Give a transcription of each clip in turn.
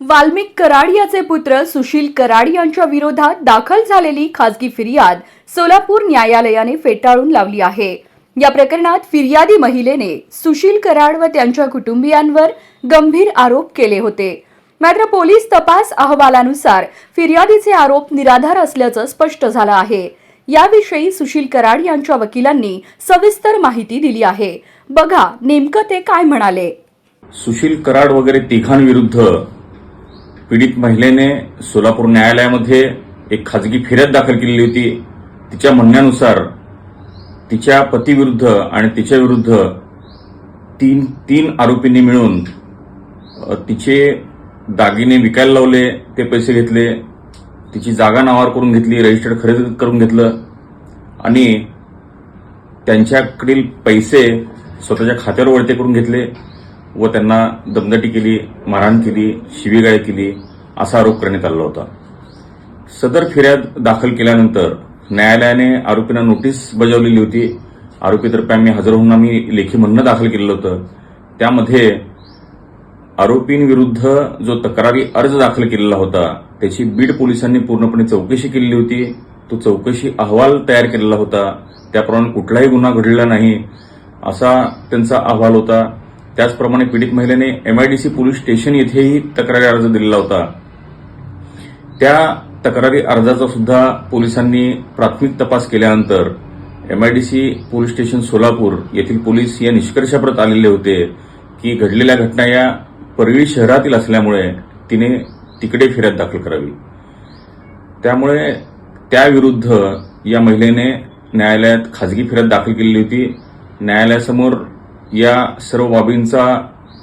वाल्मिक कराड याचे पुत्र सुशील कराड यांच्या विरोधात दाखल झालेली खासगी फिर्याद सोलापूर न्यायालयाने फेटाळून लावली आहे। या प्रकरणात फिर्यादी महिलेने सुशील कराड व त्यांच्या कुटुंबियांवर गंभीर आरोप केले होते। मात्र पोलीस तपास अहवालानुसार फिर्यादीचे आरोप निराधार असल्याचं स्पष्ट झालं आहे। याविषयी सुशील कराड यांच्या वकिलांनी सविस्तर माहिती दिली आहे। बघा नेमकं ते काय म्हणाले। सुशील कराड वगैरे तिघांविरुद्ध पीडित महिलेने सोलापूर न्यायालयामध्ये एक खाजगी फिर्याद दाखल केलेली होती। तिच्या म्हणण्यानुसार तिच्या पतीविरुद्ध आणि तिच्या विरुद्ध तीन आरोपींनी मिळून तिचे दागिने विकायला लावले, ते पैसे घेतले, तिची जागा नावावर करून घेतली, रजिस्टर्ड खरेदी करून घेतलं आणि त्यांच्याकडील पैसे स्वतःच्या खात्यावर वळते करून घेतले व त्यांना दमदाटी केली, मारहाण केली, शिवीगाळ केली असा आरोप करण्यात आला होता। सदर फिर्याद दाखल केल्यानंतर न्यायालयाने आरोपींना नोटीस बजावलेली होती। आरोपीतर्फे आम्ही हजर होऊन आम्ही लेखी म्हणणं दाखल केलेलं होतं। त्यामध्ये आरोपींविरुद्ध जो तक्रारी अर्ज दाखल केलेला होता त्याची बीड पोलिसांनी पूर्णपणे चौकशी केलेली होती। तो चौकशी अहवाल तयार केलेला होता। त्याप्रमाणे कुठलाही गुन्हा घडलेला नाही असा त्यांचा अहवाल होता। त्याचप्रमाणे पीडित महिलेने MIDC पोलीस स्टेशन येथेही तक्रारी अर्ज दिलेला होता। त्या तक्रारी अर्जाचा सुद्धा पोलिसांनी प्राथमिक तपास केल्यानंतर MIDC पोलीस स्टेशन सोलापूर येथील पोलीस या निष्कर्षाप्रत आलेले होते की घडलेल्या घटना या परळी शहरातील असल्यामुळे तिने तिकडे फिर्याद दाखल करावी। त्यामुळे त्याविरुद्ध या महिलेने न्यायालयात खाजगी फिर्याद दाखल केलेली होती। न्यायालयासमोर या सर्व बाबींचा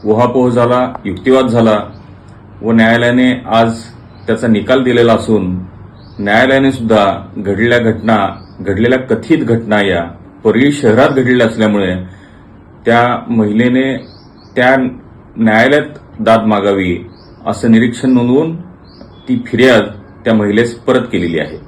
उहापोह झाला, युक्तिवाद झाला व न्यायालयाने आज त्याचा निकाल दिलेला असून न्यायालयाने सुद्धा घडलेल्या कथित घटना या परळी शहरात घडलेल्या असल्यामुळे त्या महिलेने त्या न्यायालयात दाद मागावी असं निरीक्षण नोंदवून ती फिर्याद त्या महिलेस परत केलेली आहे।